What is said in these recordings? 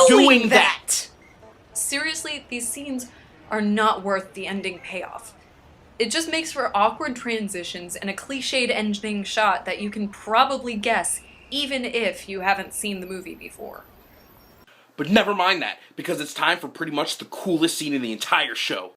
doing that! Seriously, these scenes are not worth the ending payoff. It just makes for awkward transitions and a cliched ending shot that you can probably guess even if you haven't seen the movie before. But never mind that, because it's time for pretty much the coolest scene in the entire show.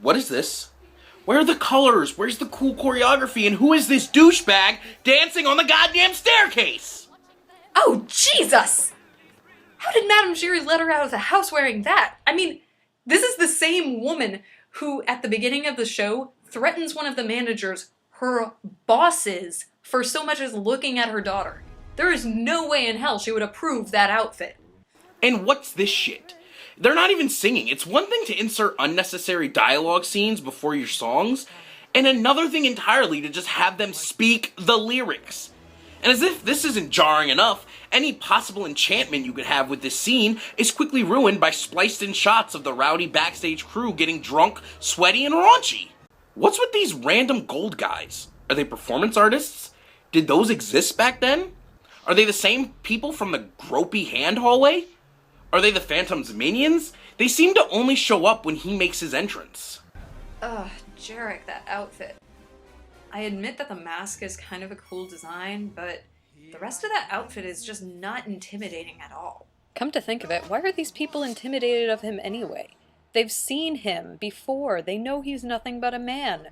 What is this? Where are the colors? Where's the cool choreography? And who is this douchebag dancing on the goddamn staircase? Oh, Jesus! How did Madame Giry let her out of the house wearing that? I mean, this is the same woman who, at the beginning of the show, threatens one of the managers, her bosses, for so much as looking at her daughter. There is no way in hell she would approve that outfit. And what's this shit? They're not even singing. It's one thing to insert unnecessary dialogue scenes before your songs, and another thing entirely to just have them speak the lyrics. And as if this isn't jarring enough, any possible enchantment you could have with this scene is quickly ruined by spliced-in shots of the rowdy backstage crew getting drunk, sweaty, and raunchy. What's with these random gold guys? Are they performance artists? Did those exist back then? Are they the same people from the gropey hand hallway? Are they the Phantom's minions? They seem to only show up when he makes his entrance. Ugh, Jarek, that outfit. I admit that the mask is kind of a cool design, but the rest of that outfit is just not intimidating at all. Come to think of it, why are these people intimidated of him anyway? They've seen him before. They know he's nothing but a man.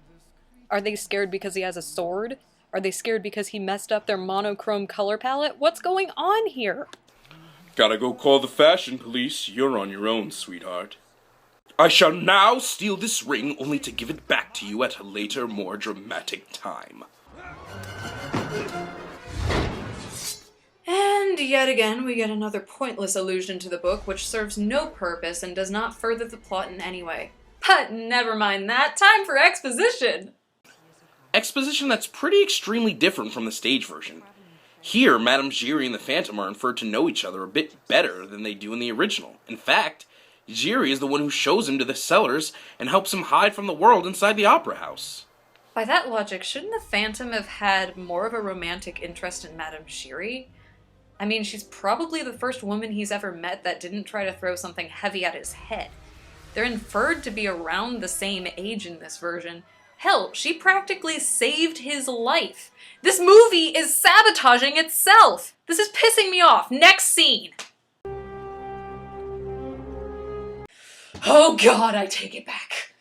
Are they scared because he has a sword? Are they scared because he messed up their monochrome color palette? What's going on here? Gotta go call the fashion police. You're on your own, sweetheart. I shall now steal this ring, only to give it back to you at a later, more dramatic time. And yet again, we get another pointless allusion to the book, which serves no purpose and does not further the plot in any way. But never mind that, time for exposition! Exposition that's pretty extremely different from the stage version. Here, Madame Giry and the Phantom are inferred to know each other a bit better than they do in the original. In fact, Giry is the one who shows him to the cellars and helps him hide from the world inside the opera house. By that logic, shouldn't the Phantom have had more of a romantic interest in Madame Giry? I mean, she's probably the first woman he's ever met that didn't try to throw something heavy at his head. They're inferred to be around the same age in this version. Hell, she practically saved his life. This movie is sabotaging itself! This is pissing me off. Next scene! Oh god, I take it back.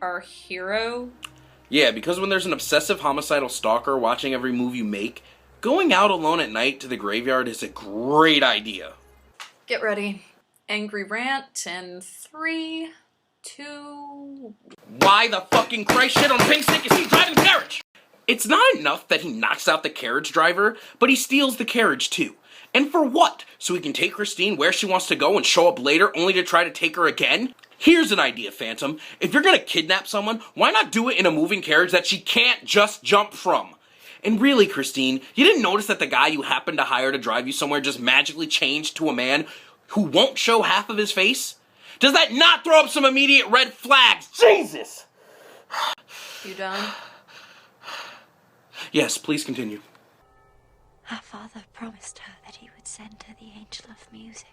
Our hero? Yeah, because when there's an obsessive homicidal stalker watching every move you make, going out alone at night to the graveyard is a great idea. Get ready. Angry rant in 3, 2... Why the fucking Christ shit on Pink Stick is he driving the carriage? It's not enough that he knocks out the carriage driver, but he steals the carriage too. And for what? So he can take Christine where she wants to go and show up later only to try to take her again? Here's an idea, Phantom. If you're gonna kidnap someone, why not do it in a moving carriage that she can't just jump from? And really, Christine, you didn't notice that the guy you happened to hire to drive you somewhere just magically changed to a man who won't show half of his face? Does that not throw up some immediate red flags? Jesus! You done? Yes, please continue. Her father promised her that he would send her the angel of music.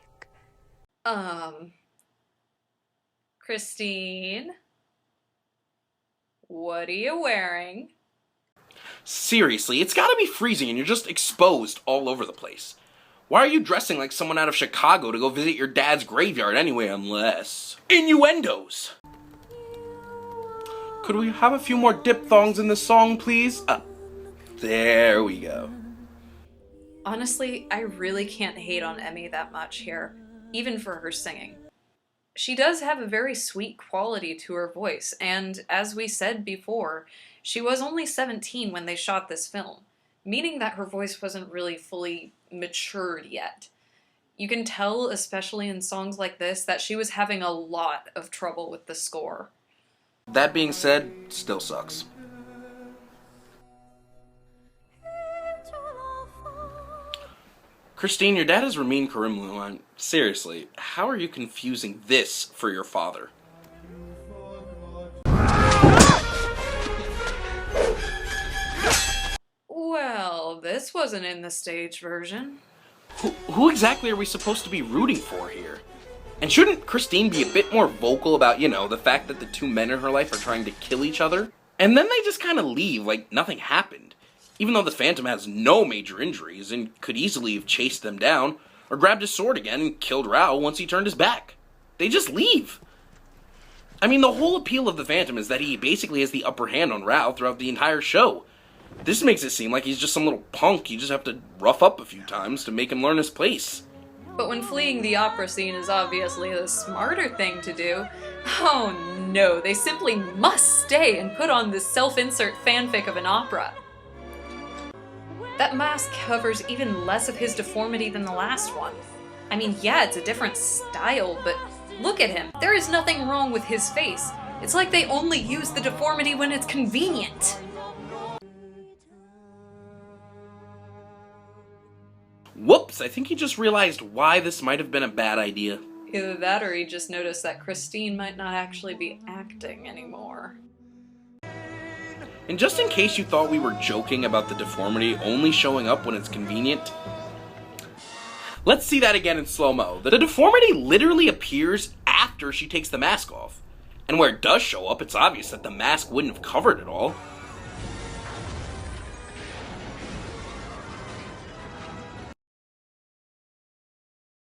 Christine? What are you wearing? Seriously, it's gotta be freezing and you're just exposed all over the place. Why are you dressing like someone out of Chicago to go visit your dad's graveyard anyway, unless... Innuendos! Could we have a few more diphthongs in this song, please? There we go. Honestly, I really can't hate on Emmy that much here, even for her singing. She does have a very sweet quality to her voice, and as we said before, she was only 17 when they shot this film, meaning that her voice wasn't really fully matured yet. You can tell, especially in songs like this, that she was having a lot of trouble with the score. That being said, still sucks. Christine, your dad is Ramin Karimlu. Seriously, how are you confusing this for your father? Well, this wasn't in the stage version. Who exactly are we supposed to be rooting for here? And shouldn't Christine be a bit more vocal about, the fact that the two men in her life are trying to kill each other? And then they just kind of leave like nothing happened. Even though the Phantom has no major injuries and could easily have chased them down, or grabbed his sword again and killed Rao once he turned his back. They just leave. I mean, the whole appeal of the Phantom is that he basically has the upper hand on Rao throughout the entire show. This makes it seem like he's just some little punk you just have to rough up a few times to make him learn his place. But when fleeing the opera scene is obviously the smarter thing to do, oh no, they simply must stay and put on this self-insert fanfic of an opera. That mask covers even less of his deformity than the last one. I mean, yeah, it's a different style, but look at him. There is nothing wrong with his face. It's like they only use the deformity when it's convenient. Whoops, I think he just realized why this might have been a bad idea. Either that or he just noticed that Christine might not actually be acting anymore. And just in case you thought we were joking about the deformity only showing up when it's convenient, let's see that again in slow-mo. The deformity literally appears after she takes the mask off. And where it does show up, it's obvious that the mask wouldn't have covered it all.